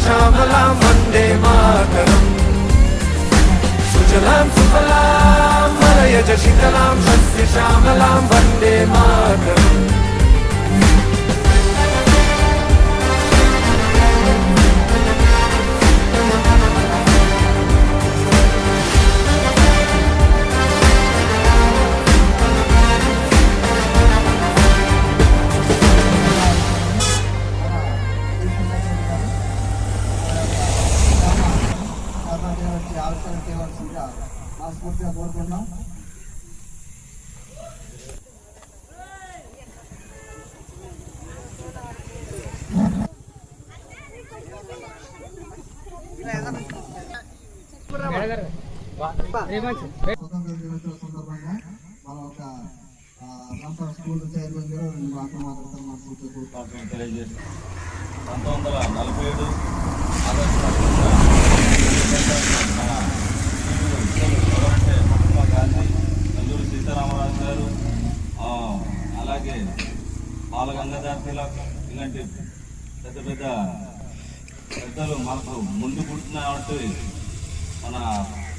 श्यामलां वन्दे मातरम् सुजलां सुफलां मलयज शीतलां सस्य श्यामलां वन्दे मातरम् ఆవిష్కరణ చేయవలసిందిగా మనస్ఫూర్తిగా కోరుకుంటున్నాం. స్వతంత్ర దినోత్సవ సందర్భంగా మన ఒక సంస్థ స్కూల్ చైర్మన్ గారు మాట్లాడుతారు. మనస్ఫూర్తిగా కోరుకుంటున్నాం. తెలియజేస్తాం. 1947 ఆగస్టు 10 మహాత్మా గాంధీ, నెల్లూరు సీతారామరాజు గారు, అలాగే బాల గంగాధర్ తిలక్ ఇలాంటి పెద్ద పెద్ద పెద్దలు మనకు ముందు పుట్టినట్టు మన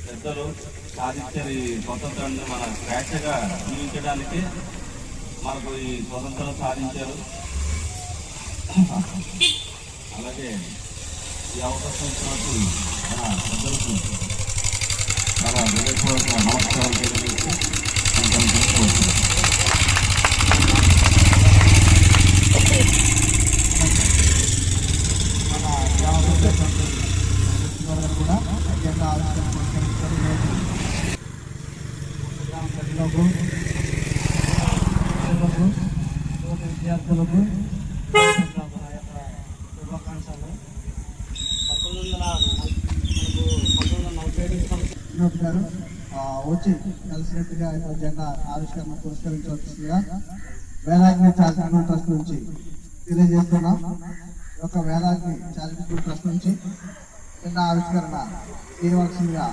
పెద్దలు సాధించారు. ఈ స్వతంత్రాన్ని మన స్వేచ్ఛగా జీవించడానికి మనకు ఈ స్వతంత్రం సాధించారు. అలాగే ఈ అవకాశం ఇచ్చినట్టు మన పెద్దలకు చాలా హృదయపూర్వక నమస్కారం తెలియజేస్తూ మన గ్రామ ప్రజలు కూడా అత్యంత ఆవిష్కరణ గ్రామ ప్రజలకు విద్యార్థులకు శుభాకాంక్షలు. 1947 గారు వచ్చి కలిసినట్టుగా జెండా ఆవిష్కరణ పురస్కరించవలసిందిగా వేలాగ్ని చారిటబుల్ ట్రస్ట్ నుంచి తెలియజేస్తున్నాం. ఒక వేలాగ్ని చారిటబుల్ ట్రస్ట్ నుంచి జెండా ఆవిష్కరణ చేయవలసిందిగా